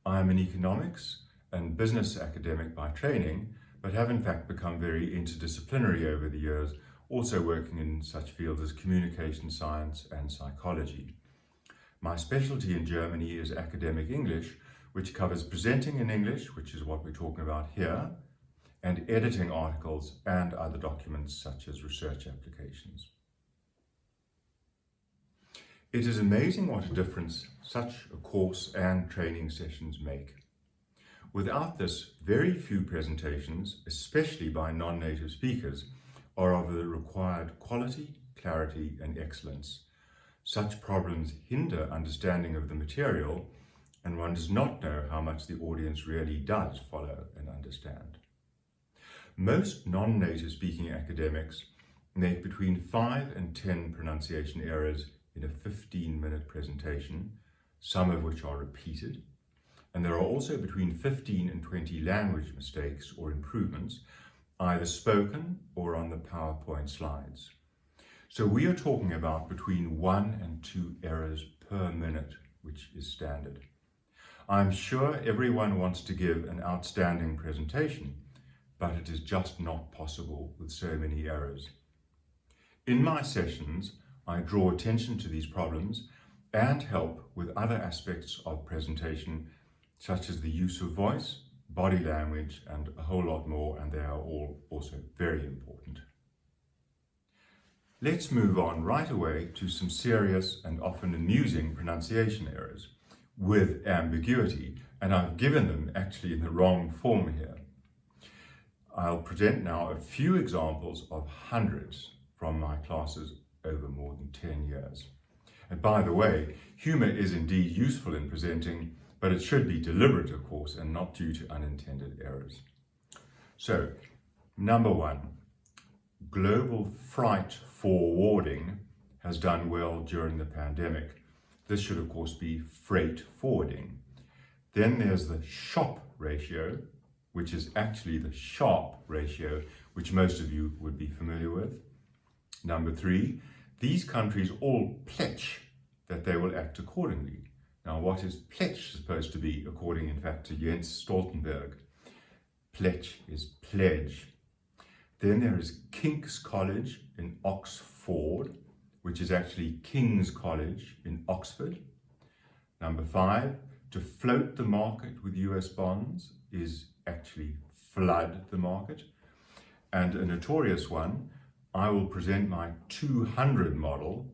I am an economics and business academic by training, but have in fact become very interdisciplinary over the years, also working in such fields as communication science and psychology. My specialty in Germany is academic English, which covers presenting in English, which is what we're talking about here, and editing articles and other documents such as research applications. It is amazing what a difference such a course and training sessions make. Without this, very few presentations, especially by non-native speakers, are of the required quality, clarity, and excellence. Such problems hinder understanding of the material, and one does not know how much the audience really does follow and understand. Most non-native speaking academics make between 5 and 10 pronunciation errors in a 15-minute presentation, some of which are repeated, and there are also between 15 and 20 language mistakes or improvements, either spoken or on the PowerPoint slides. So we are talking about between 1 and 2 errors per minute, which is standard. I'm sure everyone wants to give an outstanding presentation, but it is just not possible with so many errors. In my sessions, I draw attention to these problems and help with other aspects of presentation, such as the use of voice, body language, and a whole lot more, and they are all also very important. Let's move on right away to some serious and often amusing pronunciation errors with ambiguity, and I've given them actually in the wrong form here. I'll present now a few examples of hundreds from my classes over more than 10 years. And by the way, humour is indeed useful in presenting, but it should be deliberate, of course, and not due to unintended errors. So, number 1, global freight forwarding has done well during the pandemic. This should, of course, be freight forwarding. Then there's the shop ratio, which is actually the sharp ratio, which most of you would be familiar with. Number 3, these countries all pledge that they will act accordingly. Now, what is pledge supposed to be, according in fact to Jens Stoltenberg? Pledge is pledge. Then there is King's College in Oxford, which is actually King's College in Oxford. Number 5, to float the market with US bonds is actually flood the market. And a notorious one, I will present my 200 model,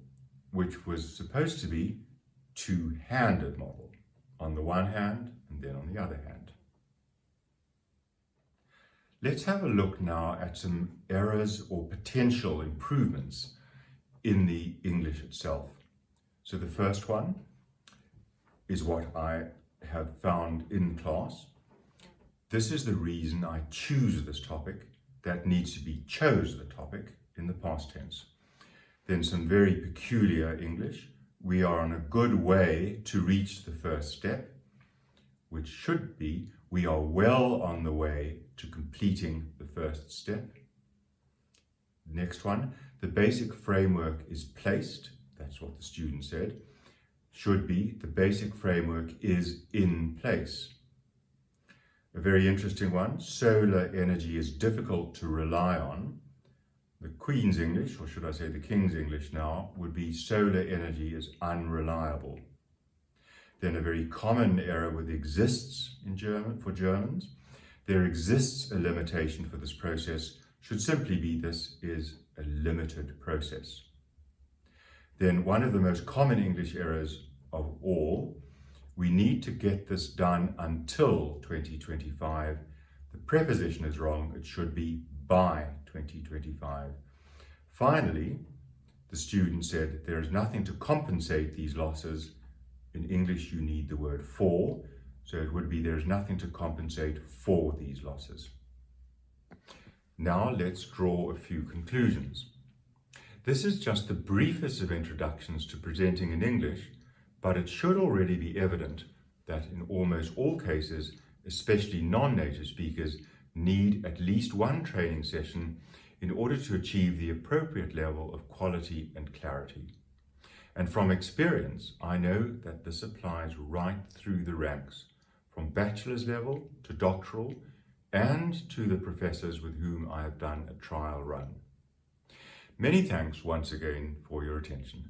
which was supposed to be two-handed model, on the one hand and then on the other hand. Let's have a look now at some errors or potential improvements in the English itself. So the first one is what I have found in class. This is the reason I choose this topic. That needs to be chose the topic in the past tense. Then some very peculiar English. We are on a good way to reach the first step, which should be we are well on the way to completing the first step. Next one, the basic framework is placed. That's what the student said. Should be the basic framework is in place. A very interesting one, solar energy is difficult to rely on. The Queen's English, or should I say the King's English now, would be solar energy is unreliable. Then a very common error with exists in German for Germans. There exists a limitation for this process should simply be this is a limited process. Then one of the most common English errors of all, we need to get this done until 2025. The preposition is wrong, it should be by 2025. Finally, the student said there is nothing to compensate these losses. In English you need the word for, so it would be there is nothing to compensate for these losses. Now let's draw a few conclusions. This is just the briefest of introductions to presenting in English, but it should already be evident that in almost all cases, especially non-native speakers, need at least one training session in order to achieve the appropriate level of quality and clarity. And from experience, I know that this applies right through the ranks, from bachelor's level to doctoral, and to the professors with whom I have done a trial run. Many thanks once again for your attention.